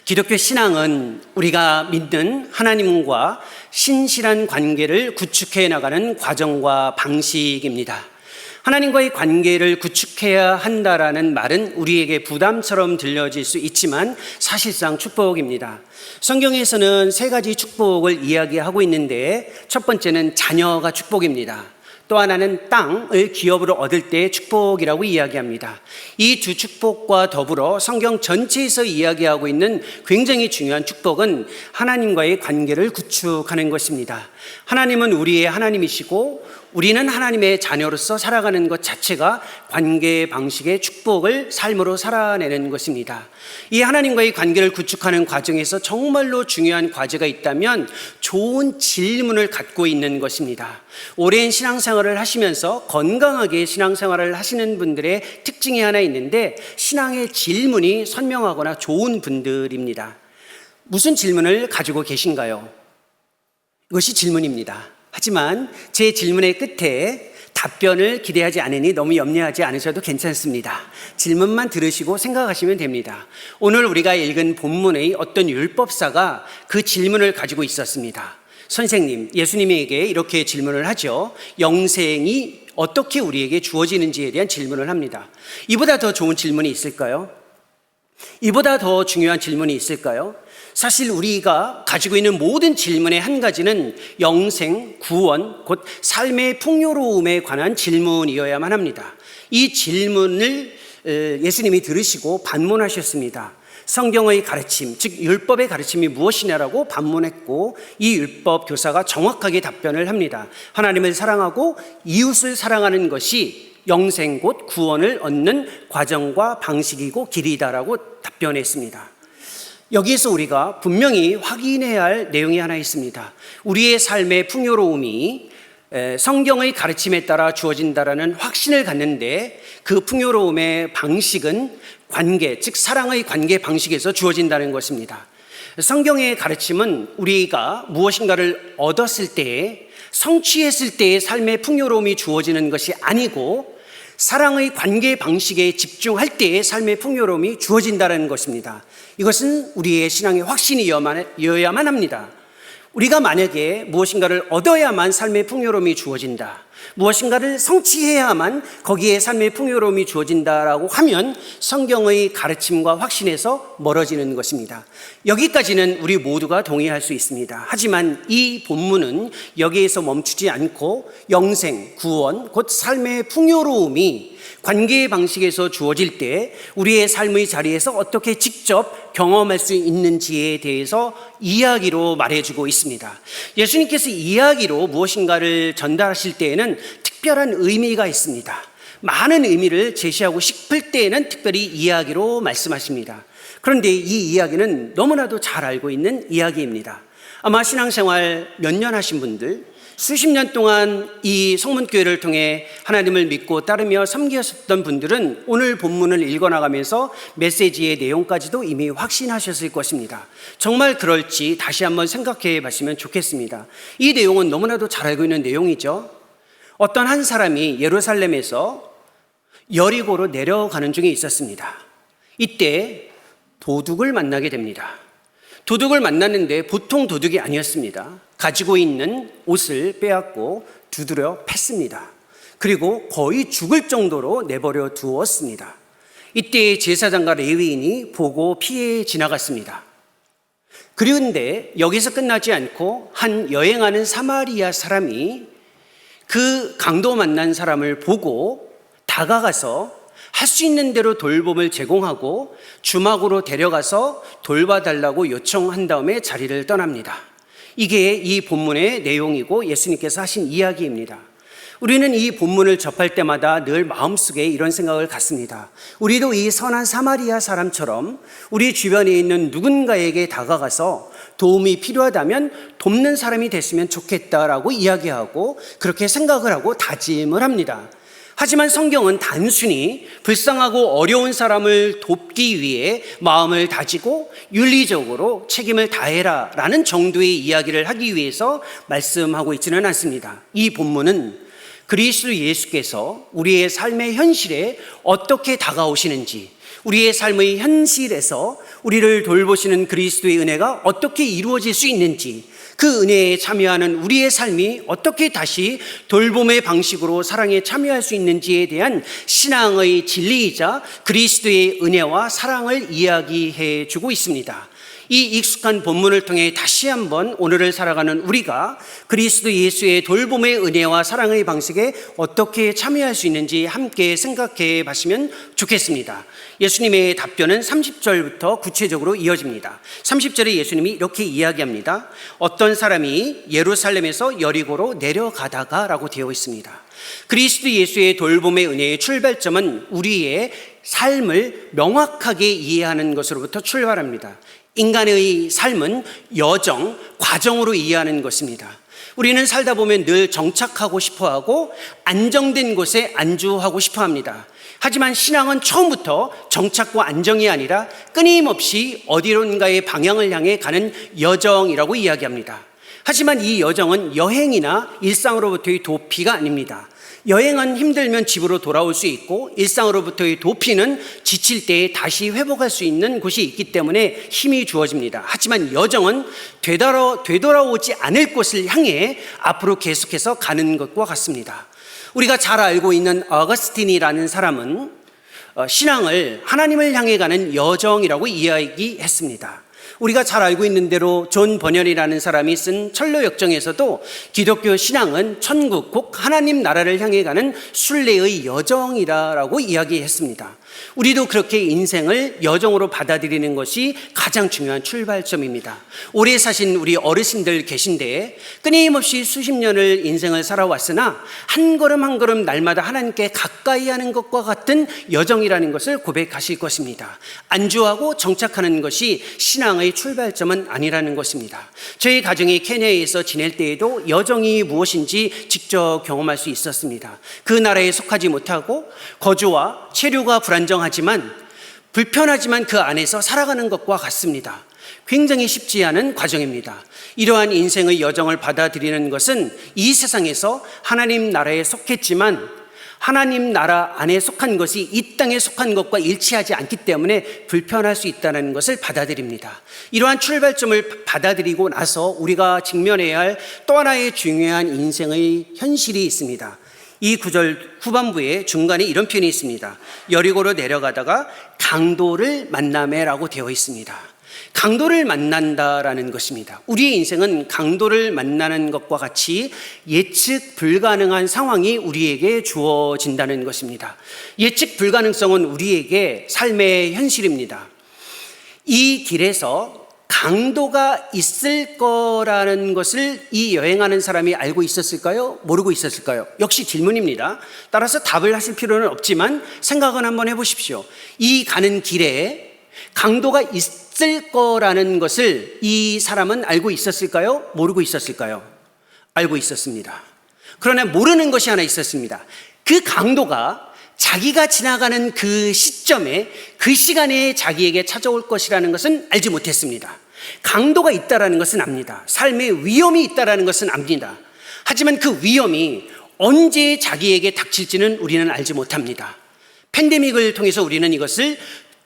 기독교 신앙은 우리가 믿는 하나님과 신실한 관계를 구축해 나가는 과정과 방식입니다. 하나님과의 관계를 구축해야 한다라는 말은 우리에게 부담처럼 들려질 수 있지만 사실상 축복입니다. 성경에서는 세 가지 축복을 이야기하고 있는데 첫 번째는 자녀가 축복입니다. 또 하나는 땅을 기업으로 얻을 때의 축복이라고 이야기합니다. 이 두 축복과 더불어 성경 전체에서 이야기하고 있는 굉장히 중요한 축복은 하나님과의 관계를 구축하는 것입니다. 하나님은 우리의 하나님이시고 우리는 하나님의 자녀로서 살아가는 것 자체가 관계 방식의 축복을 삶으로 살아내는 것입니다. 이 하나님과의 관계를 구축하는 과정에서 정말로 중요한 과제가 있다면 좋은 질문을 갖고 있는 것입니다. 오랜 신앙생활을 하시면서 건강하게 신앙생활을 하시는 분들의 특징이 하나 있는데 신앙의 질문이 선명하거나 좋은 분들입니다. 무슨 질문을 가지고 계신가요? 이것이 질문입니다. 하지만 제 질문의 끝에 답변을 기대하지 않으니 너무 염려하지 않으셔도 괜찮습니다. 질문만 들으시고 생각하시면 됩니다. 오늘 우리가 읽은 본문의 어떤 율법사가 그 질문을 가지고 있었습니다. 선생님, 예수님에게 이렇게 질문을 하죠. 영생이 어떻게 우리에게 주어지는지에 대한 질문을 합니다. 이보다 더 좋은 질문이 있을까요? 이보다 더 중요한 질문이 있을까요? 사실 우리가 가지고 있는 모든 질문의 한 가지는 영생, 구원, 곧 삶의 풍요로움에 관한 질문이어야만 합니다. 이 질문을 예수님이 들으시고 반문하셨습니다. 성경의 가르침, 즉 율법의 가르침이 무엇이냐라고 반문했고 이 율법 교사가 정확하게 답변을 합니다. 하나님을 사랑하고 이웃을 사랑하는 것이 영생 곧 구원을 얻는 과정과 방식이고 길이다라고 답변했습니다. 여기에서 우리가 분명히 확인해야 할 내용이 하나 있습니다. 우리의 삶의 풍요로움이 성경의 가르침에 따라 주어진다라는 확신을 갖는데 그 풍요로움의 방식은 관계, 즉 사랑의 관계 방식에서 주어진다는 것입니다. 성경의 가르침은 우리가 무엇인가를 얻었을 때에 성취했을 때의 삶의 풍요로움이 주어지는 것이 아니고 사랑의 관계 방식에 집중할 때의 삶의 풍요로움이 주어진다는 것입니다. 이것은 우리의 신앙의 확신이어야만 합니다. 우리가 만약에 무엇인가를 얻어야만 삶의 풍요로움이 주어진다, 무엇인가를 성취해야만 거기에 삶의 풍요로움이 주어진다라고 하면 성경의 가르침과 확신에서 멀어지는 것입니다. 여기까지는 우리 모두가 동의할 수 있습니다. 하지만 이 본문은 여기에서 멈추지 않고 영생, 구원, 곧 삶의 풍요로움이 관계의 방식에서 주어질 때 우리의 삶의 자리에서 어떻게 직접 경험할 수 있는지에 대해서 이야기로 말해주고 있습니다. 예수님께서 이야기로 무엇인가를 전달하실 때에는 특별한 의미가 있습니다. 많은 의미를 제시하고 싶을 때에는 특별히 이야기로 말씀하십니다. 그런데 이 이야기는 너무나도 잘 알고 있는 이야기입니다. 아마 신앙생활 몇 년 하신 분들, 수십 년 동안 이 성문교회를 통해 하나님을 믿고 따르며 섬기셨던 분들은 오늘 본문을 읽어나가면서 메시지의 내용까지도 이미 확신하셨을 것입니다. 정말 그럴지 다시 한번 생각해 봤으면 좋겠습니다. 이 내용은 너무나도 잘 알고 있는 내용이죠. 어떤 한 사람이 예루살렘에서 여리고로 내려가는 중에 있었습니다. 이때 도둑을 만나게 됩니다. 도둑을 만났는데 보통 도둑이 아니었습니다. 가지고 있는 옷을 빼앗고 두드려 팼습니다. 그리고 거의 죽을 정도로 내버려 두었습니다. 이때 제사장과 레위인이 보고 피해 지나갔습니다. 그런데 여기서 끝나지 않고 한 여행하는 사마리아 사람이 그 강도 만난 사람을 보고 다가가서 할 수 있는 대로 돌봄을 제공하고 주막으로 데려가서 돌봐달라고 요청한 다음에 자리를 떠납니다. 이게 이 본문의 내용이고 예수님께서 하신 이야기입니다. 우리는 이 본문을 접할 때마다 늘 마음속에 이런 생각을 갖습니다. 우리도 이 선한 사마리아 사람처럼 우리 주변에 있는 누군가에게 다가가서 도움이 필요하다면 돕는 사람이 됐으면 좋겠다라고 이야기하고 그렇게 생각을 하고 다짐을 합니다. 하지만 성경은 단순히 불쌍하고 어려운 사람을 돕기 위해 마음을 다지고 윤리적으로 책임을 다해라 라는 정도의 이야기를 하기 위해서 말씀하고 있지는 않습니다. 이 본문은 그리스도 예수께서 우리의 삶의 현실에 어떻게 다가오시는지, 우리의 삶의 현실에서 우리를 돌보시는 그리스도의 은혜가 어떻게 이루어질 수 있는지, 그 은혜에 참여하는 우리의 삶이 어떻게 다시 돌봄의 방식으로 사랑에 참여할 수 있는지에 대한 신앙의 진리이자 그리스도의 은혜와 사랑을 이야기해 주고 있습니다. 이 익숙한 본문을 통해 다시 한번 오늘을 살아가는 우리가 그리스도 예수의 돌봄의 은혜와 사랑의 방식에 어떻게 참여할 수 있는지 함께 생각해 봤으면 좋겠습니다. 예수님의 답변은 30절부터 구체적으로 이어집니다. 30절에 예수님이 이렇게 이야기합니다. 어떤 사람이 예루살렘에서 여리고로 내려가다가 라고 되어 있습니다. 그리스도 예수의 돌봄의 은혜의 출발점은 우리의 삶을 명확하게 이해하는 것으로부터 출발합니다. 인간의 삶은 여정, 과정으로 이해하는 것입니다. 우리는 살다 보면 늘 정착하고 싶어하고 안정된 곳에 안주하고 싶어합니다. 하지만 신앙은 처음부터 정착과 안정이 아니라 끊임없이 어디론가의 방향을 향해 가는 여정이라고 이야기합니다. 하지만 이 여정은 여행이나 일상으로부터의 도피가 아닙니다. 여행은 힘들면 집으로 돌아올 수 있고, 일상으로부터의 도피는 지칠 때 다시 회복할 수 있는 곳이 있기 때문에 힘이 주어집니다. 하지만 여정은 되돌아오지 않을 곳을 향해 앞으로 계속해서 가는 것과 같습니다. 우리가 잘 알고 있는 어거스틴이라는 사람은 신앙을 하나님을 향해 가는 여정이라고 이야기했습니다. 우리가 잘 알고 있는 대로 존 버년이라는 사람이 쓴 철로역정에서도 기독교 신앙은 천국, 곧 하나님 나라를 향해 가는 순례의 여정이라고 이야기했습니다. 우리도 그렇게 인생을 여정으로 받아들이는 것이 가장 중요한 출발점입니다. 오래 사신 우리 어르신들 계신데 끊임없이 수십 년을 인생을 살아왔으나 한 걸음 한 걸음 날마다 하나님께 가까이 하는 것과 같은 여정이라는 것을 고백하실 것입니다. 안주하고 정착하는 것이 신앙의 출발점은 아니라는 것입니다. 저희 가정이 케냐에서 지낼 때에도 여정이 무엇인지 직접 경험할 수 있었습니다. 그 나라에 속하지 못하고 거주와 체류가 불안정하지만 불편하지만 그 안에서 살아가는 것과 같습니다. 굉장히 쉽지 않은 과정입니다. 이러한 인생의 여정을 받아들이는 것은 이 세상에서 하나님 나라에 속했지만 하나님 나라 안에 속한 것이 이 땅에 속한 것과 일치하지 않기 때문에 불편할 수 있다는 것을 받아들입니다. 이러한 출발점을 받아들이고 나서 우리가 직면해야 할 또 하나의 중요한 인생의 현실이 있습니다. 이 구절 후반부에 중간에 이런 표현이 있습니다. 여리고로 내려가다가 강도를 만나매라고 되어 있습니다. 강도를 만난다라는 것입니다. 우리의 인생은 강도를 만나는 것과 같이 예측 불가능한 상황이 우리에게 주어진다는 것입니다. 예측 불가능성은 우리에게 삶의 현실입니다. 이 길에서 강도가 있을 거라는 것을 이 여행하는 사람이 알고 있었을까요? 모르고 있었을까요? 역시 질문입니다. 따라서 답을 하실 필요는 없지만 생각은 한번 해보십시오. 이 가는 길에 강도가 있을 거라는 것을 이 사람은 알고 있었을까요? 모르고 있었을까요? 알고 있었습니다. 그러나 모르는 것이 하나 있었습니다. 그 강도가 자기가 지나가는 그 시점에 그 시간에 자기에게 찾아올 것이라는 것은 알지 못했습니다. 강도가 있다라는 것은 압니다. 삶의 위험이 있다라는 것은 압니다. 하지만 그 위험이 언제 자기에게 닥칠지는 우리는 알지 못합니다. 팬데믹을 통해서 우리는 이것을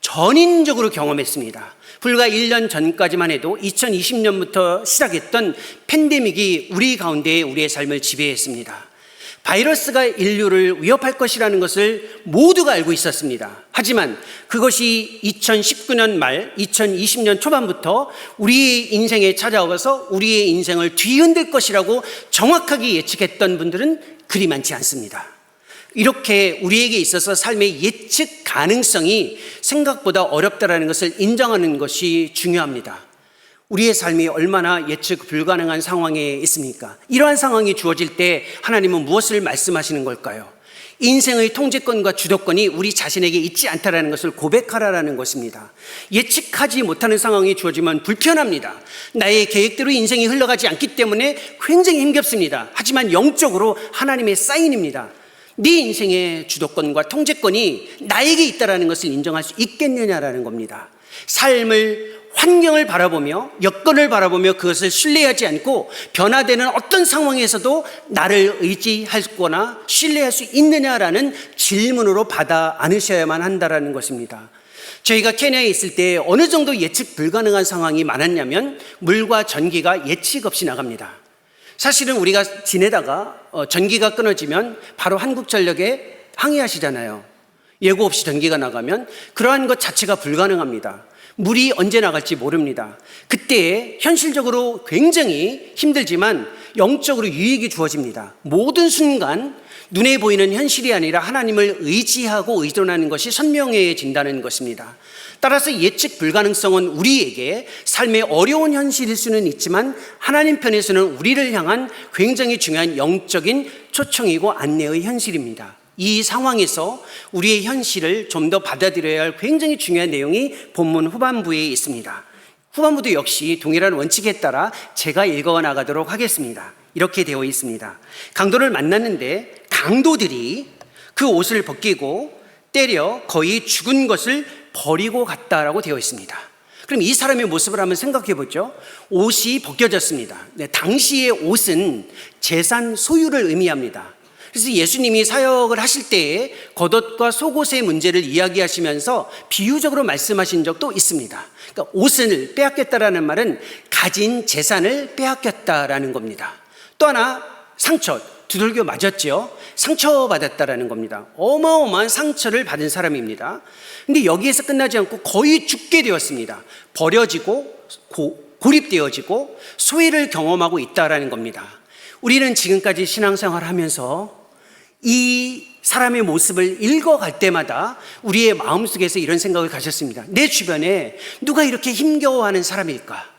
전인적으로 경험했습니다. 불과 1년 전까지만 해도 2020년부터 시작했던 팬데믹이 우리 가운데 우리의 삶을 지배했습니다. 바이러스가 인류를 위협할 것이라는 것을 모두가 알고 있었습니다. 하지만 그것이 2019년 말 2020년 초반부터 우리의 인생에 찾아와서 우리의 인생을 뒤흔들 것이라고 정확하게 예측했던 분들은 그리 많지 않습니다. 이렇게 우리에게 있어서 삶의 예측 가능성이 생각보다 어렵다는 것을 인정하는 것이 중요합니다. 우리의 삶이 얼마나 예측 불가능한 상황에 있습니까? 이러한 상황이 주어질 때 하나님은 무엇을 말씀하시는 걸까요? 인생의 통제권과 주도권이 우리 자신에게 있지 않다는 것을 고백하라는 것입니다. 예측하지 못하는 상황이 주어지면 불편합니다. 나의 계획대로 인생이 흘러가지 않기 때문에 굉장히 힘겹습니다. 하지만 영적으로 하나님의 사인입니다. 네 인생의 주도권과 통제권이 나에게 있다는 것을 인정할 수 있겠느냐라는 겁니다. 삶을 환경을 바라보며 여건을 바라보며 그것을 신뢰하지 않고 변화되는 어떤 상황에서도 나를 의지하거나 신뢰할 수 있느냐라는 질문으로 받아 안으셔야만 한다는 것입니다. 저희가 케냐에 있을 때 어느 정도 예측 불가능한 상황이 많았냐면 물과 전기가 예측 없이 나갑니다. 사실은 우리가 지내다가 전기가 끊어지면 바로 한국전력에 항의하시잖아요. 예고 없이 전기가 나가면 그러한 것 자체가 불가능합니다. 물이 언제 나갈지 모릅니다. 그때 현실적으로 굉장히 힘들지만 영적으로 유익이 주어집니다. 모든 순간 눈에 보이는 현실이 아니라 하나님을 의지하고 의존하는 것이 선명해진다는 것입니다. 따라서 예측 불가능성은 우리에게 삶의 어려운 현실일 수는 있지만 하나님 편에서는 우리를 향한 굉장히 중요한 영적인 초청이고 안내의 현실입니다. 이 상황에서 우리의 현실을 좀 더 받아들여야 할 굉장히 중요한 내용이 본문 후반부에 있습니다. 후반부도 역시 동일한 원칙에 따라 제가 읽어 나가도록 하겠습니다. 이렇게 되어 있습니다. 강도를 만났는데 강도들이 그 옷을 벗기고 때려 거의 죽은 것을 버리고 갔다라고 되어 있습니다. 그럼 이 사람의 모습을 한번 생각해 보죠. 옷이 벗겨졌습니다. 당시의 옷은 재산 소유를 의미합니다. 그래서 예수님이 사역을 하실 때에 겉옷과 속옷의 문제를 이야기하시면서 비유적으로 말씀하신 적도 있습니다. 그러니까 옷을 빼앗겼다라는 말은 가진 재산을 빼앗겼다라는 겁니다. 또 하나 상처, 두들겨 맞았죠. 상처받았다라는 겁니다. 어마어마한 상처를 받은 사람입니다. 근데 여기에서 끝나지 않고 거의 죽게 되었습니다. 버려지고 고립되어지고 소외를 경험하고 있다라는 겁니다. 우리는 지금까지 신앙생활을 하면서 이 사람의 모습을 읽어갈 때마다 우리의 마음속에서 이런 생각을 가졌습니다. 내 주변에 누가 이렇게 힘겨워하는 사람일까?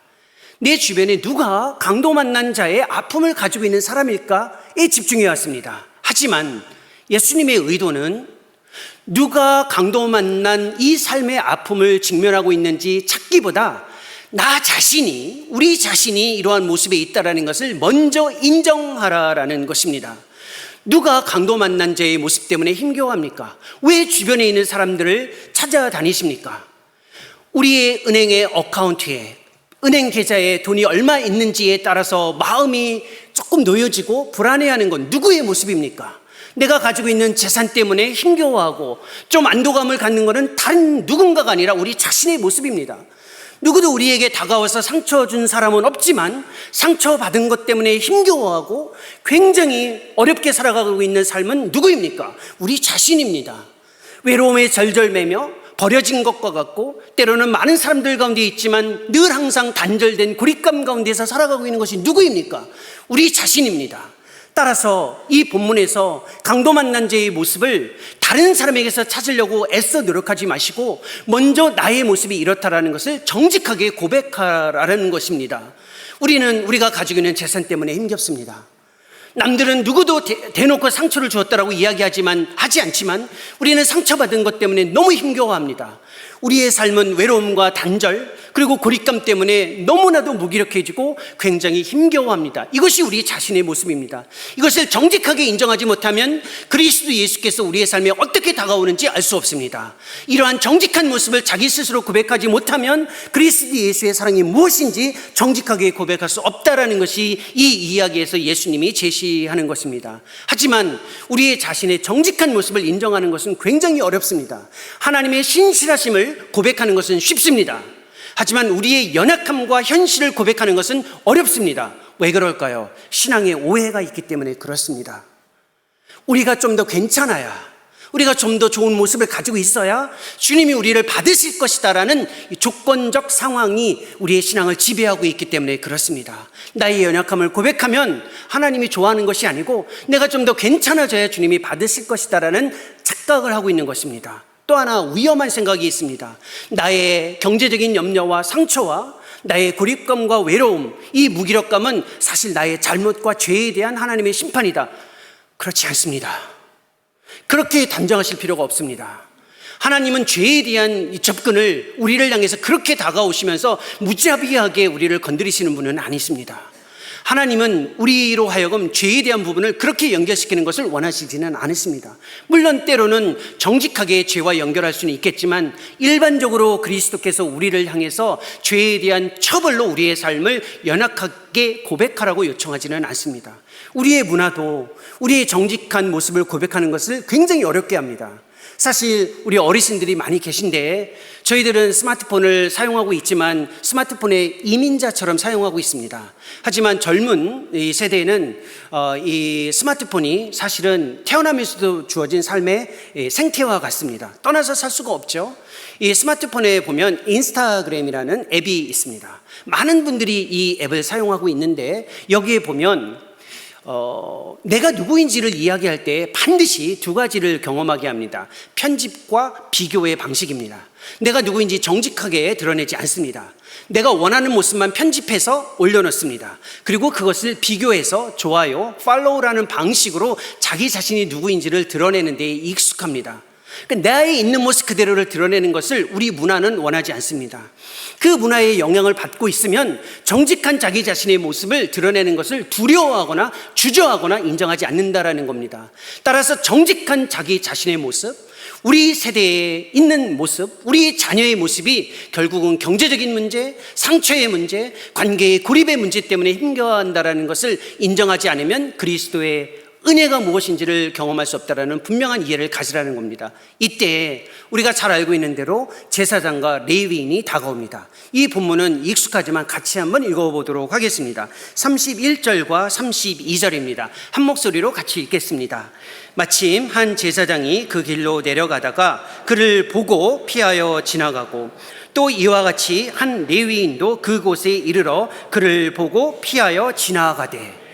내 주변에 누가 강도 만난 자의 아픔을 가지고 있는 사람일까에 집중해 왔습니다. 하지만 예수님의 의도는 누가 강도 만난 이 삶의 아픔을 직면하고 있는지 찾기보다 나 자신이, 우리 자신이 이러한 모습에 있다는 것을 먼저 인정하라라는 것입니다. 누가 강도 만난 자의 모습 때문에 힘겨워합니까? 왜 주변에 있는 사람들을 찾아다니십니까? 우리의 은행의 어카운트에, 은행 계좌에 돈이 얼마 있는지에 따라서 마음이 조금 놓여지고 불안해하는 건 누구의 모습입니까? 내가 가지고 있는 재산 때문에 힘겨워하고 좀 안도감을 갖는 것은 다른 누군가가 아니라 우리 자신의 모습입니다. 누구도 우리에게 다가와서 상처 준 사람은 없지만 상처받은 것 때문에 힘겨워하고 굉장히 어렵게 살아가고 있는 삶은 누구입니까? 우리 자신입니다. 외로움에 절절매며 버려진 것과 같고 때로는 많은 사람들 가운데 있지만 늘 항상 단절된 고립감 가운데서 살아가고 있는 것이 누구입니까? 우리 자신입니다. 따라서 이 본문에서 강도 만난 자의 모습을 다른 사람에게서 찾으려고 애써 노력하지 마시고 먼저 나의 모습이 이렇다라는 것을 정직하게 고백하라는 것입니다. 우리가 가지고 있는 재산 때문에 힘겹습니다. 남들은 누구도 대놓고 상처를 주었다라고 하지 않지만 우리는 상처받은 것 때문에 너무 힘겨워합니다. 우리의 삶은 외로움과 단절 그리고 고립감 때문에 너무나도 무기력해지고 굉장히 힘겨워합니다. 이것이 우리 자신의 모습입니다. 이것을 정직하게 인정하지 못하면 그리스도 예수께서 우리의 삶에 어떻게 다가오는지 알 수 없습니다. 이러한 정직한 모습을 자기 스스로 고백하지 못하면 그리스도 예수의 사랑이 무엇인지 정직하게 고백할 수 없다라는 것이 이 이야기에서 예수님이 제시하는 것입니다. 하지만 우리의 자신의 정직한 모습을 인정하는 것은 굉장히 어렵습니다. 하나님의 신실하심을 고백하는 것은 쉽습니다. 하지만 우리의 연약함과 현실을 고백하는 것은 어렵습니다. 왜 그럴까요? 신앙에 오해가 있기 때문에 그렇습니다. 우리가 좀 더 괜찮아야, 우리가 좀 더 좋은 모습을 가지고 있어야 주님이 우리를 받으실 것이다라는 조건적 상황이 우리의 신앙을 지배하고 있기 때문에 그렇습니다. 나의 연약함을 고백하면 하나님이 좋아하는 것이 아니고 내가 좀 더 괜찮아져야 주님이 받으실 것이다라는 착각을 하고 있는 것입니다. 또 하나 위험한 생각이 있습니다. 나의 경제적인 염려와 상처와 나의 고립감과 외로움, 이 무기력감은 사실 나의 잘못과 죄에 대한 하나님의 심판이다. 그렇지 않습니다. 그렇게 단정하실 필요가 없습니다. 하나님은 죄에 대한 접근을 우리를 향해서 그렇게 다가오시면서 무자비하게 우리를 건드리시는 분은 아니십니다. 하나님은 우리로 하여금 죄에 대한 부분을 그렇게 연결시키는 것을 원하시지는 않으십니다. 물론 때로는 정직하게 죄와 연결할 수는 있겠지만 일반적으로 그리스도께서 우리를 향해서 죄에 대한 처벌로 우리의 삶을 연약하게 고백하라고 요청하지는 않습니다. 우리의 문화도 우리의 정직한 모습을 고백하는 것을 굉장히 어렵게 합니다. 사실 우리 어르신들이 많이 계신데 저희들은 스마트폰을 사용하고 있지만 스마트폰의 이민자처럼 사용하고 있습니다. 하지만 젊은 이 세대에는 이 스마트폰이 사실은 태어나면서도 주어진 삶의 생태와 같습니다. 떠나서 살 수가 없죠. 이 스마트폰에 보면 인스타그램이라는 앱이 있습니다. 많은 분들이 이 앱을 사용하고 있는데 여기에 보면 내가 누구인지를 이야기할 때 반드시 두 가지를 경험하게 합니다. 편집과 비교의 방식입니다. 내가 누구인지 정직하게 드러내지 않습니다. 내가 원하는 모습만 편집해서 올려놓습니다. 그리고 그것을 비교해서 좋아요, 팔로우라는 방식으로 자기 자신이 누구인지를 드러내는 데 익숙합니다. 나의 있는 모습 그대로를 드러내는 것을 우리 문화는 원하지 않습니다. 그 문화의 영향을 받고 있으면 정직한 자기 자신의 모습을 드러내는 것을 두려워하거나 주저하거나 인정하지 않는다라는 겁니다. 따라서 정직한 자기 자신의 모습, 우리 세대에 있는 모습, 우리 자녀의 모습이 결국은 경제적인 문제, 상처의 문제, 관계의 고립의 문제 때문에 힘겨워한다라는 것을 인정하지 않으면 그리스도의 은혜가 무엇인지를 경험할 수 없다라는 분명한 이해를 가지라는 겁니다. 이때 우리가 잘 알고 있는 대로 제사장과 레위인이 다가옵니다. 이 본문은 익숙하지만 같이 한번 읽어보도록 하겠습니다. 31절과 32절입니다. 한 목소리로 같이 읽겠습니다. 마침 한 제사장이 그 길로 내려가다가 그를 보고 피하여 지나가고 또 이와 같이 한 레위인도 그곳에 이르러 그를 보고 피하여 지나가되,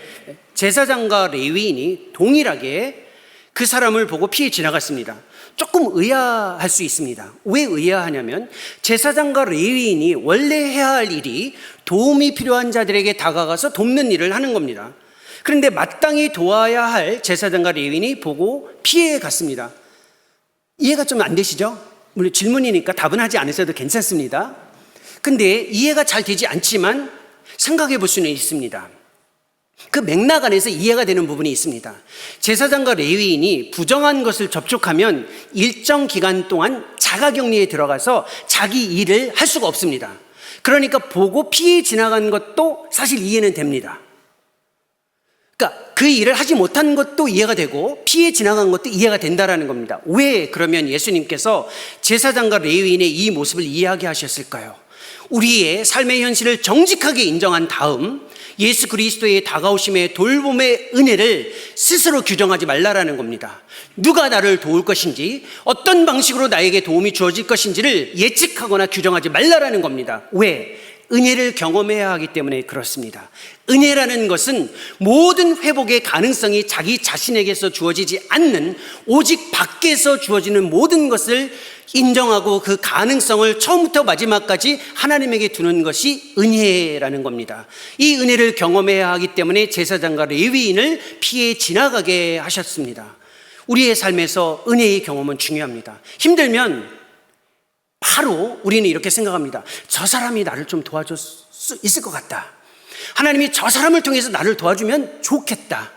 제사장과 레위인이 동일하게 그 사람을 보고 피해 지나갔습니다. 조금 의아할 수 있습니다. 왜 의아하냐면 제사장과 레위인이 원래 해야 할 일이 도움이 필요한 자들에게 다가가서 돕는 일을 하는 겁니다. 그런데 마땅히 도와야 할 제사장과 레위인이 보고 피해 갔습니다. 이해가 좀 안 되시죠? 물론 질문이니까 답은 하지 않으셔도 괜찮습니다. 근데 이해가 잘 되지 않지만 생각해 볼 수는 있습니다. 그 맥락 안에서 이해가 되는 부분이 있습니다. 제사장과 레위인이 부정한 것을 접촉하면 일정 기간 동안 자가격리에 들어가서 자기 일을 할 수가 없습니다. 그러니까 보고 피해 지나간 것도 사실 이해는 됩니다. 그러니까 그 일을 하지 못한 것도 이해가 되고 피해 지나간 것도 이해가 된다라는 겁니다. 왜 그러면 예수님께서 제사장과 레위인의 이 모습을 이야기하셨을까요? 우리의 삶의 현실을 정직하게 인정한 다음 예수 그리스도의 다가오심의 돌봄의 은혜를 스스로 규정하지 말라라는 겁니다. 누가 나를 도울 것인지, 어떤 방식으로 나에게 도움이 주어질 것인지를 예측하거나 규정하지 말라라는 겁니다. 왜? 은혜를 경험해야 하기 때문에 그렇습니다. 은혜라는 것은 모든 회복의 가능성이 자기 자신에게서 주어지지 않는 오직 밖에서 주어지는 모든 것을 인정하고 그 가능성을 처음부터 마지막까지 하나님에게 두는 것이 은혜라는 겁니다. 이 은혜를 경험해야 하기 때문에 제사장과 레위인을 피해 지나가게 하셨습니다. 우리의 삶에서 은혜의 경험은 중요합니다. 힘들면 바로 우리는 이렇게 생각합니다. 저 사람이 나를 좀 도와줄 수 있을 것 같다. 하나님이 저 사람을 통해서 나를 도와주면 좋겠다.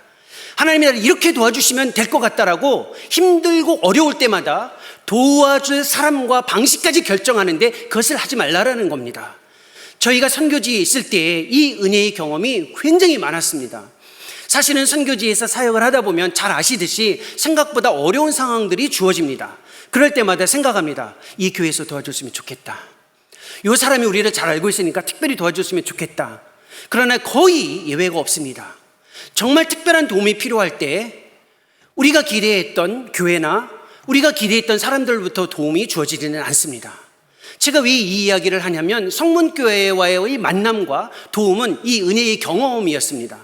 하나님이 나를 이렇게 도와주시면 될 것 같다라고 힘들고 어려울 때마다 도와줄 사람과 방식까지 결정하는데 그것을 하지 말라라는 겁니다. 저희가 선교지에 있을 때 이 은혜의 경험이 굉장히 많았습니다. 사실은 선교지에서 사역을 하다 보면 잘 아시듯이 생각보다 어려운 상황들이 주어집니다. 그럴 때마다 생각합니다. 이 교회에서 도와줬으면 좋겠다. 이 사람이 우리를 잘 알고 있으니까 특별히 도와줬으면 좋겠다. 그러나 거의 예외가 없습니다. 정말 특별한 도움이 필요할 때 우리가 기대했던 교회나 우리가 기대했던 사람들부터 도움이 주어지지는 않습니다. 제가 왜 이 이야기를 하냐면 성문교회와의 만남과 도움은 이 은혜의 경험이었습니다.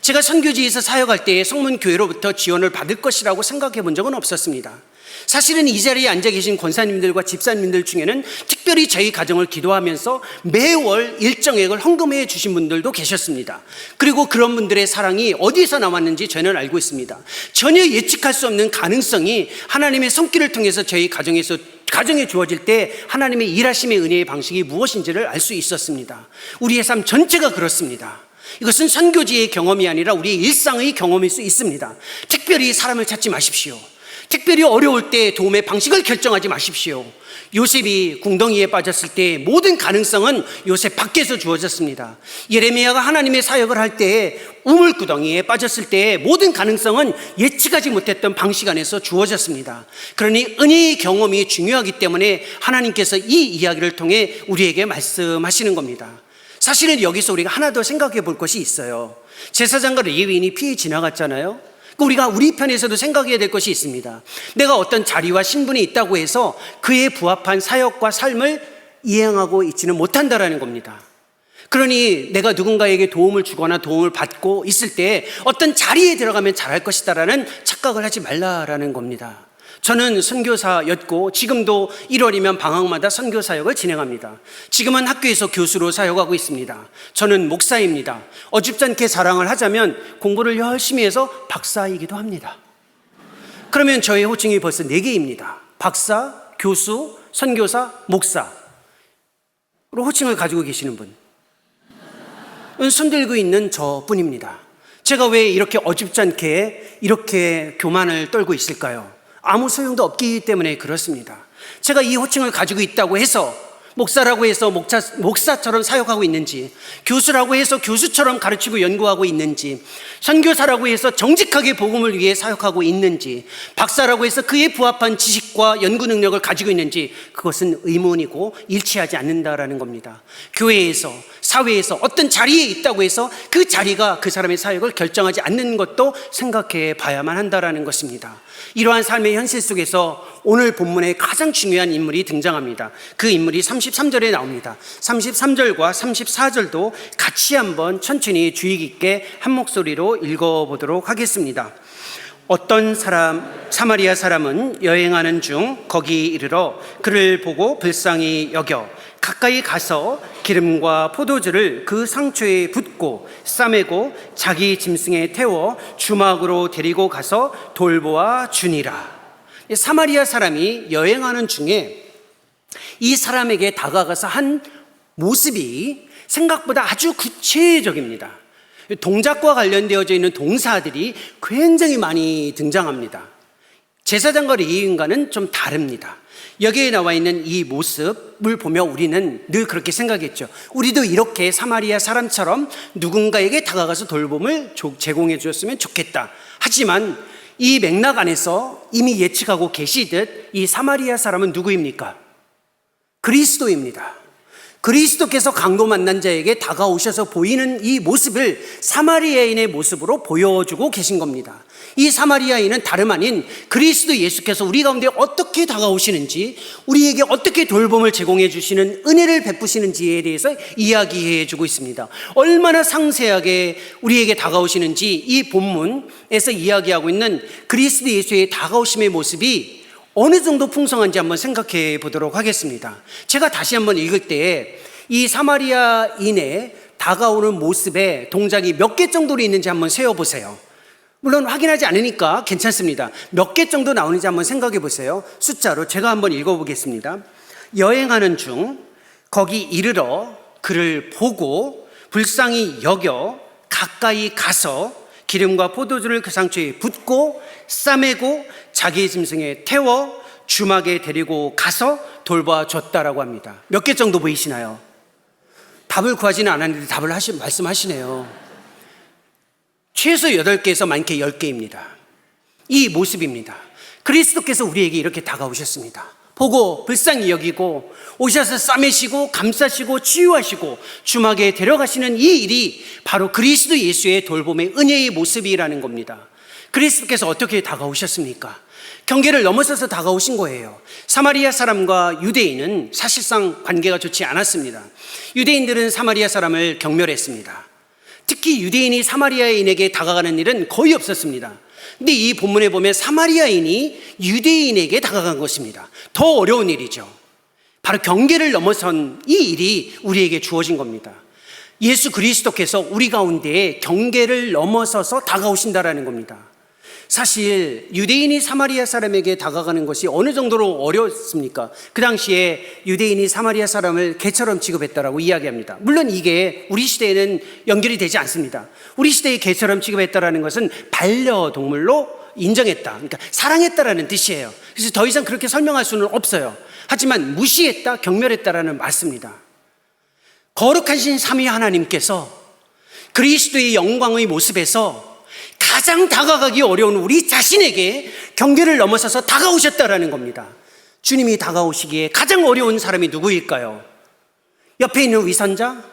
제가 선교지에서 사역할 때 성문교회로부터 지원을 받을 것이라고 생각해 본 적은 없었습니다. 사실은 이 자리에 앉아 계신 권사님들과 집사님들 중에는 특별히 저희 가정을 기도하면서 매월 일정액을 헌금해 주신 분들도 계셨습니다. 그리고 그런 분들의 사랑이 어디서 나왔는지 저는 알고 있습니다. 전혀 예측할 수 없는 가능성이 하나님의 손길을 통해서 저희 가정에 주어질 때 하나님의 일하심의 은혜의 방식이 무엇인지를 알 수 있었습니다. 우리의 삶 전체가 그렇습니다. 이것은 선교지의 경험이 아니라 우리의 일상의 경험일 수 있습니다. 특별히 사람을 찾지 마십시오. 특별히 어려울 때 도움의 방식을 결정하지 마십시오. 요셉이 궁덩이에 빠졌을 때 모든 가능성은 요셉 밖에서 주어졌습니다. 예레미야가 하나님의 사역을 할 때 우물구덩이에 빠졌을 때 모든 가능성은 예측하지 못했던 방식 안에서 주어졌습니다. 그러니 은혜의 경험이 중요하기 때문에 하나님께서 이 이야기를 통해 우리에게 말씀하시는 겁니다. 사실은 여기서 우리가 하나 더 생각해 볼 것이 있어요. 제사장과 레위인이 피해 지나갔잖아요. 우리가 우리 편에서도 생각해야 될 것이 있습니다. 내가 어떤 자리와 신분이 있다고 해서 그에 부합한 사역과 삶을 이행하고 있지는 못한다라는 겁니다. 그러니 내가 누군가에게 도움을 주거나 도움을 받고 있을 때 어떤 자리에 들어가면 잘할 것이다라는 착각을 하지 말라라는 겁니다. 저는 선교사였고 지금도 1월이면 방학마다 선교 사역을 진행합니다. 지금은 학교에서 교수로 사역하고 있습니다. 저는 목사입니다. 어줍잖게 자랑을 하자면 공부를 열심히 해서 박사이기도 합니다. 그러면 저의 호칭이 벌써 4개입니다. 박사, 교수, 선교사, 목사로 호칭을 가지고 계시는 분. 손 들고 있는 저뿐입니다. 제가 왜 이렇게 어줍잖게 이렇게 교만을 떨고 있을까요? 아무 소용도 없기 때문에 그렇습니다. 제가 이 호칭을 가지고 있다고 해서 목사라고 해서 목사처럼 사역하고 있는지, 교수라고 해서 교수처럼 가르치고 연구하고 있는지, 선교사라고 해서 정직하게 복음을 위해 사역하고 있는지, 박사라고 해서 그에 부합한 지식과 연구 능력을 가지고 있는지, 그것은 의문이고 일치하지 않는다라는 겁니다. 교회에서, 사회에서 어떤 자리에 있다고 해서 그 자리가 그 사람의 사역을 결정하지 않는 것도 생각해 봐야만 한다라는 것입니다. 이러한 삶의 현실 속에서 오늘 본문에 가장 중요한 인물이 등장합니다. 그 인물이 33절에 나옵니다. 33절과 34절도 같이 한번 천천히 주의 깊게 한 목소리로 읽어보도록 하겠습니다. 어떤 사마리아 사람은 여행하는 중 거기 이르러 그를 보고 불쌍히 여겨 가까이 가서 기름과 포도주를 그 상처에 붓고 싸매고 자기 짐승에 태워 주막으로 데리고 가서 돌보아 주니라. 사마리아 사람이 여행하는 중에 이 사람에게 다가가서 한 모습이 생각보다 아주 구체적입니다. 동작과 관련되어져 있는 동사들이 굉장히 많이 등장합니다. 제사장과 레위인과는 좀 다릅니다. 여기에 나와 있는 이 모습을 보면 우리는 늘 그렇게 생각했죠. 우리도 이렇게 사마리아 사람처럼 누군가에게 다가가서 돌봄을 제공해 주었으면 좋겠다. 하지만 이 맥락 안에서 이미 예측하고 계시듯 이 사마리아 사람은 누구입니까? 그리스도입니다. 그리스도께서 강도 만난 자에게 다가오셔서 보이는 이 모습을 사마리아인의 모습으로 보여주고 계신 겁니다. 이 사마리아인은 다름 아닌 그리스도 예수께서 우리 가운데 어떻게 다가오시는지, 우리에게 어떻게 돌봄을 제공해 주시는 은혜를 베푸시는지에 대해서 이야기해 주고 있습니다. 얼마나 상세하게 우리에게 다가오시는지 이 본문에서 이야기하고 있는 그리스도 예수의 다가오심의 모습이 어느 정도 풍성한지 한번 생각해 보도록 하겠습니다. 제가 다시 한번 읽을 때 이 사마리아인의 다가오는 모습의 동작이 몇 개 정도로 있는지 한번 세어보세요. 물론 확인하지 않으니까 괜찮습니다. 몇 개 정도 나오는지 한번 생각해 보세요. 숫자로 제가 한번 읽어보겠습니다. 여행하는 중 거기 이르러 그를 보고 불쌍히 여겨 가까이 가서 기름과 포도주를 그 상처에 붓고 싸매고 자기 짐승에 태워 주막에 데리고 가서 돌봐 줬다라고 합니다. 몇 개 정도 보이시나요? 답을 구하지는 않았는데 답을 말씀하시네요. 최소 8개에서 많게 10개입니다. 이 모습입니다. 그리스도께서 우리에게 이렇게 다가오셨습니다. 보고 불쌍히 여기고 오셔서 싸매시고 감싸시고 치유하시고 주막에 데려가시는 이 일이 바로 그리스도 예수의 돌봄의 은혜의 모습이라는 겁니다. 그리스도께서 어떻게 다가오셨습니까? 경계를 넘어서서 다가오신 거예요. 사마리아 사람과 유대인은 사실상 관계가 좋지 않았습니다. 유대인들은 사마리아 사람을 경멸했습니다. 특히 유대인이 사마리아인에게 다가가는 일은 거의 없었습니다. 근데 이 본문에 보면 사마리아인이 유대인에게 다가간 것입니다. 더 어려운 일이죠. 바로 경계를 넘어선 이 일이 우리에게 주어진 겁니다. 예수 그리스도께서 우리 가운데에 경계를 넘어서서 다가오신다라는 겁니다. 사실 유대인이 사마리아 사람에게 다가가는 것이 어느 정도로 어려웠습니까? 그 당시에 유대인이 사마리아 사람을 개처럼 취급했다라고 이야기합니다. 물론 이게 우리 시대에는 연결이 되지 않습니다. 우리 시대에 개처럼 취급했다라는 것은 반려동물로 인정했다. 그러니까 사랑했다라는 뜻이에요. 그래서 더 이상 그렇게 설명할 수는 없어요. 하지만 무시했다, 경멸했다라는 말씀입니다. 거룩하신 삼위 하나님께서 그리스도의 영광의 모습에서 가장 다가가기 어려운 우리 자신에게 경계를 넘어서서 다가오셨다라는 겁니다. 주님이 다가오시기에 가장 어려운 사람이 누구일까요? 옆에 있는 위선자?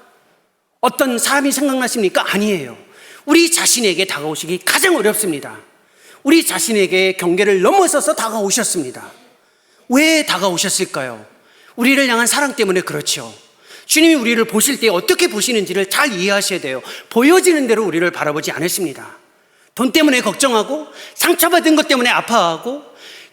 어떤 사람이 생각나십니까? 아니에요. 우리 자신에게 다가오시기 가장 어렵습니다. 우리 자신에게 경계를 넘어서서 다가오셨습니다. 왜 다가오셨을까요? 우리를 향한 사랑 때문에 그렇죠. 주님이 우리를 보실 때 어떻게 보시는지를 잘 이해하셔야 돼요. 보여지는 대로 우리를 바라보지 않으십니다. 돈 때문에 걱정하고 상처받은 것 때문에 아파하고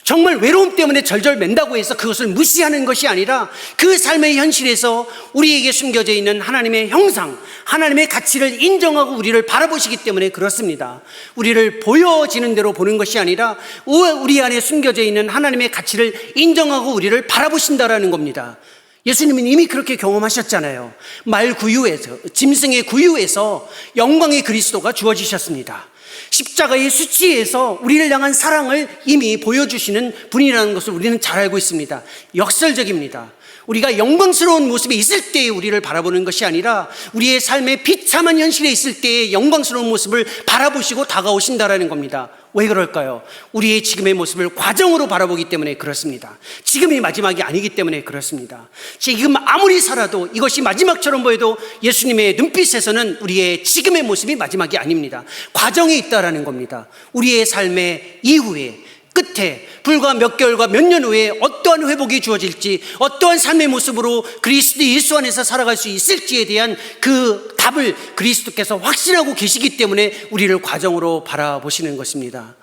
정말 외로움 때문에 절절 맨다고 해서 그것을 무시하는 것이 아니라 그 삶의 현실에서 우리에게 숨겨져 있는 하나님의 형상, 하나님의 가치를 인정하고 우리를 바라보시기 때문에 그렇습니다. 우리를 보여지는 대로 보는 것이 아니라 우리 안에 숨겨져 있는 하나님의 가치를 인정하고 우리를 바라보신다라는 겁니다. 예수님은 이미 그렇게 경험하셨잖아요. 말 구유에서, 짐승의 구유에서 영광의 그리스도가 주어지셨습니다. 십자가의 수치에서 우리를 향한 사랑을 이미 보여주시는 분이라는 것을 우리는 잘 알고 있습니다. 역설적입니다. 우리가 영광스러운 모습에 있을 때에 우리를 바라보는 것이 아니라 우리의 삶의 비참한 현실에 있을 때의 영광스러운 모습을 바라보시고 다가오신다라는 겁니다. 왜 그럴까요? 우리의 지금의 모습을 과정으로 바라보기 때문에 그렇습니다. 지금이 마지막이 아니기 때문에 그렇습니다. 지금 아무리 살아도 이것이 마지막처럼 보여도 예수님의 눈빛에서는 우리의 지금의 모습이 마지막이 아닙니다. 과정에 있다라는 겁니다. 우리의 삶의 이후에, 끝에, 불과 몇 개월과 몇 년 후에 어떠한 회복이 주어질지, 어떠한 삶의 모습으로 그리스도 예수 안에서 살아갈 수 있을지에 대한 그 답을 그리스도께서 확신하고 계시기 때문에 우리를 과정으로 바라보시는 것입니다.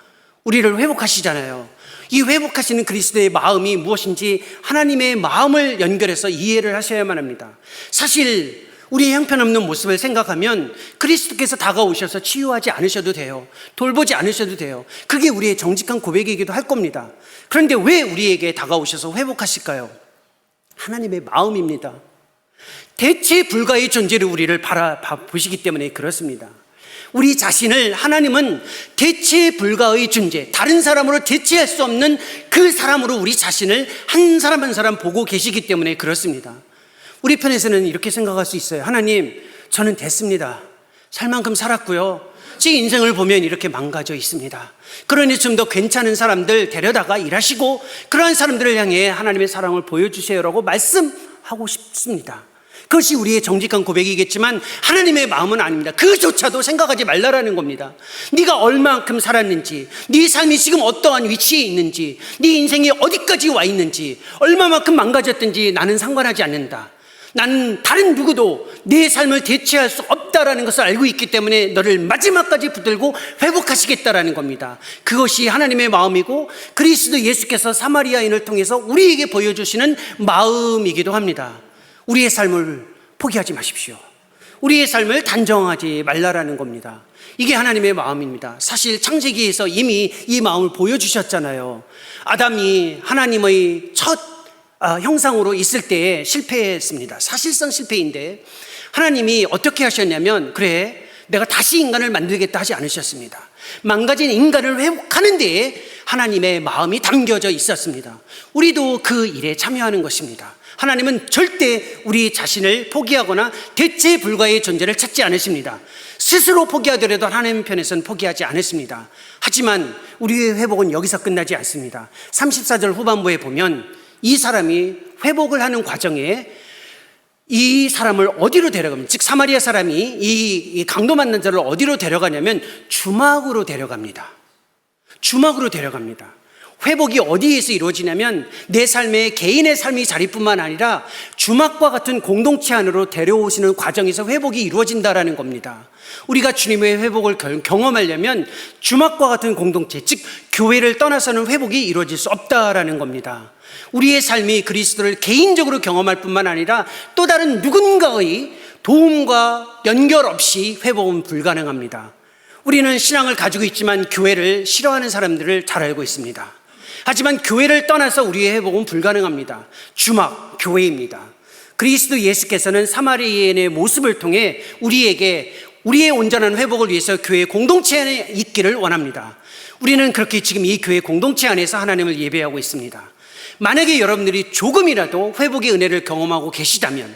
우리를 회복하시잖아요. 이 회복하시는 그리스도의 마음이 무엇인지 하나님의 마음을 연결해서 이해를 하셔야만 합니다. 사실 우리의 형편없는 모습을 생각하면 그리스도께서 다가오셔서 치유하지 않으셔도 돼요. 돌보지 않으셔도 돼요. 그게 우리의 정직한 고백이기도 할 겁니다. 그런데 왜 우리에게 다가오셔서 회복하실까요? 하나님의 마음입니다. 대체 불가의 존재로 우리를 바라보시기 때문에 그렇습니다. 우리 자신을 하나님은 대체 불가의 존재, 다른 사람으로 대체할 수 없는 그 사람으로 우리 자신을 한 사람 한 사람 보고 계시기 때문에 그렇습니다. 우리 편에서는 이렇게 생각할 수 있어요. 하나님, 저는 됐습니다. 살 만큼 살았고요. 제 인생을 보면 이렇게 망가져 있습니다. 그러니 좀 더 괜찮은 사람들 데려다가 일하시고 그러한 사람들을 향해 하나님의 사랑을 보여주세요라고 말씀하고 싶습니다. 그것이 우리의 정직한 고백이겠지만 하나님의 마음은 아닙니다. 그조차도 생각하지 말라라는 겁니다. 네가 얼마만큼 살았는지, 네 삶이 지금 어떠한 위치에 있는지, 네 인생이 어디까지 와 있는지, 얼마만큼 망가졌든지 나는 상관하지 않는다. 나는 다른 누구도 내 삶을 대체할 수 없다라는 것을 알고 있기 때문에 너를 마지막까지 붙들고 회복하시겠다라는 겁니다. 그것이 하나님의 마음이고 그리스도 예수께서 사마리아인을 통해서 우리에게 보여주시는 마음이기도 합니다. 우리의 삶을 포기하지 마십시오. 우리의 삶을 단정하지 말라라는 겁니다. 이게 하나님의 마음입니다. 사실 창세기에서 이미 이 마음을 보여주셨잖아요. 아담이 하나님의 첫 형상으로 있을 때에 실패했습니다. 사실상 실패인데 하나님이 어떻게 하셨냐면, 그래, 내가 다시 인간을 만들겠다 하지 않으셨습니다. 망가진 인간을 회복하는 데에 하나님의 마음이 담겨져 있었습니다. 우리도 그 일에 참여하는 것입니다. 하나님은 절대 우리 자신을 포기하거나 대체 불가의 존재를 찾지 않으십니다. 스스로 포기하더라도 하나님 편에서는 포기하지 않으십니다. 하지만 우리의 회복은 여기서 끝나지 않습니다. 34절 후반부에 보면 이 사람이 회복을 하는 과정에 이 사람을 어디로 데려가면, 즉 사마리아 사람이 이 강도 만난 자를 어디로 데려가냐면 주막으로 데려갑니다. 주막으로 데려갑니다. 회복이 어디에서 이루어지냐면 내 삶의 개인의 삶이 자리뿐만 아니라 주막과 같은 공동체 안으로 데려오시는 과정에서 회복이 이루어진다라는 겁니다. 우리가 주님의 회복을 경험하려면 주막과 같은 공동체, 즉 교회를 떠나서는 회복이 이루어질 수 없다라는 겁니다. 우리의 삶이 그리스도를 개인적으로 경험할 뿐만 아니라 또 다른 누군가의 도움과 연결 없이 회복은 불가능합니다. 우리는 신앙을 가지고 있지만 교회를 싫어하는 사람들을 잘 알고 있습니다. 하지만 교회를 떠나서 우리의 회복은 불가능합니다. 주막, 교회입니다. 그리스도 예수께서는 사마리아인의 모습을 통해 우리에게 우리의 온전한 회복을 위해서 교회 공동체 안에 있기를 원합니다. 우리는 그렇게 지금 이 교회 공동체 안에서 하나님을 예배하고 있습니다. 만약에 여러분들이 조금이라도 회복의 은혜를 경험하고 계시다면,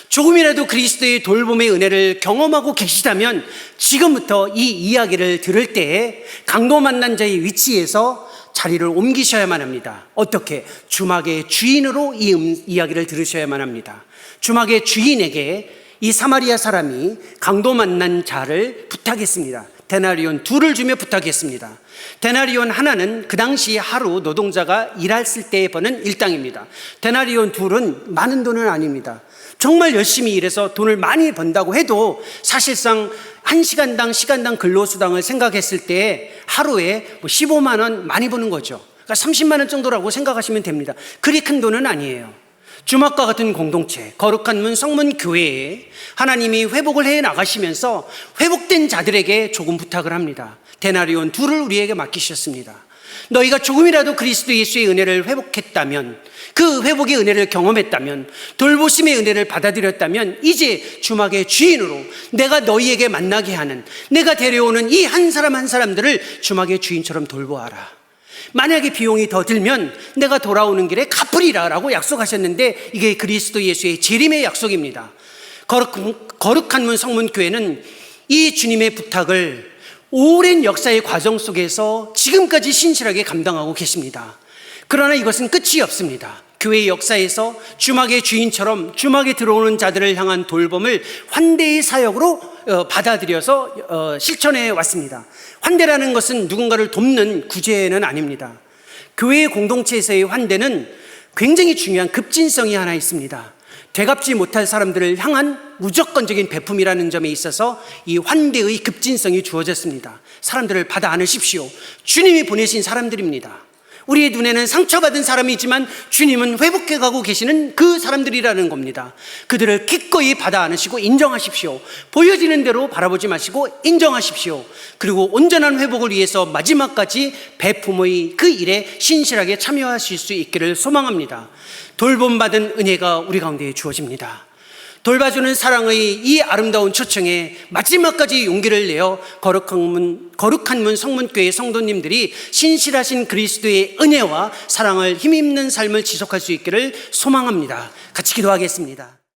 조금이라도 그리스도의 돌봄의 은혜를 경험하고 계시다면 지금부터 이 이야기를 들을 때에 강도 만난 자의 위치에서 자리를 옮기셔야만 합니다. 어떻게? 주막의 주인으로 이 이야기를 들으셔야만 합니다. 주막의 주인에게 이 사마리아 사람이 강도 만난 자를 부탁했습니다. 데나리온 2를 주며 부탁했습니다. 데나리온 하나는 그 당시 하루 노동자가 일했을 때에 버는 일당입니다. 데나리온 2는 많은 돈은 아닙니다. 정말 열심히 일해서 돈을 많이 번다고 해도 사실상 한 시간당 근로수당을 생각했을 때 하루에 15만 원 많이 버는 거죠. 그러니까 30만 원 정도라고 생각하시면 됩니다. 그리 큰 돈은 아니에요. 주막과 같은 공동체, 거룩한 문 성문 교회에 하나님이 회복을 해 나가시면서 회복된 자들에게 조금 부탁을 합니다. 데나리온 2를 우리에게 맡기셨습니다. 너희가 조금이라도 그리스도 예수의 은혜를 회복했다면, 그 회복의 은혜를 경험했다면, 돌보심의 은혜를 받아들였다면 이제 주막의 주인으로 내가 너희에게 만나게 하는, 내가 데려오는 이 한 사람 한 사람들을 주막의 주인처럼 돌보아라. 만약에 비용이 더 들면 내가 돌아오는 길에 갚으리라 라고 약속하셨는데, 이게 그리스도 예수의 재림의 약속입니다. 거룩한 문 성문교회는 이 주님의 부탁을 오랜 역사의 과정 속에서 지금까지 신실하게 감당하고 계십니다. 그러나 이것은 끝이 없습니다. 교회의 역사에서 주막의 주인처럼 주막에 들어오는 자들을 향한 돌봄을 환대의 사역으로 받아들여서 실천해 왔습니다. 환대라는 것은 누군가를 돕는 구제는 아닙니다. 교회의 공동체에서의 환대는 굉장히 중요한 급진성이 하나 있습니다. 되갚지 못할 사람들을 향한 무조건적인 베품이라는 점에 있어서 이 환대의 급진성이 주어졌습니다. 사람들을 받아 안으십시오. 주님이 보내신 사람들입니다. 우리의 눈에는 상처받은 사람이지만 주님은 회복해가고 계시는 그 사람들이라는 겁니다. 그들을 기꺼이 받아 안으시고 인정하십시오. 보여지는 대로 바라보지 마시고 인정하십시오. 그리고 온전한 회복을 위해서 마지막까지 베품의 그 일에 신실하게 참여하실 수 있기를 소망합니다. 돌봄받은 은혜가 우리 가운데 주어집니다. 돌봐주는 사랑의 이 아름다운 초청에 마지막까지 용기를 내어 거룩한 문 성문교회 성도님들이 신실하신 그리스도의 은혜와 사랑을 힘입는 삶을 지속할 수 있기를 소망합니다. 같이 기도하겠습니다.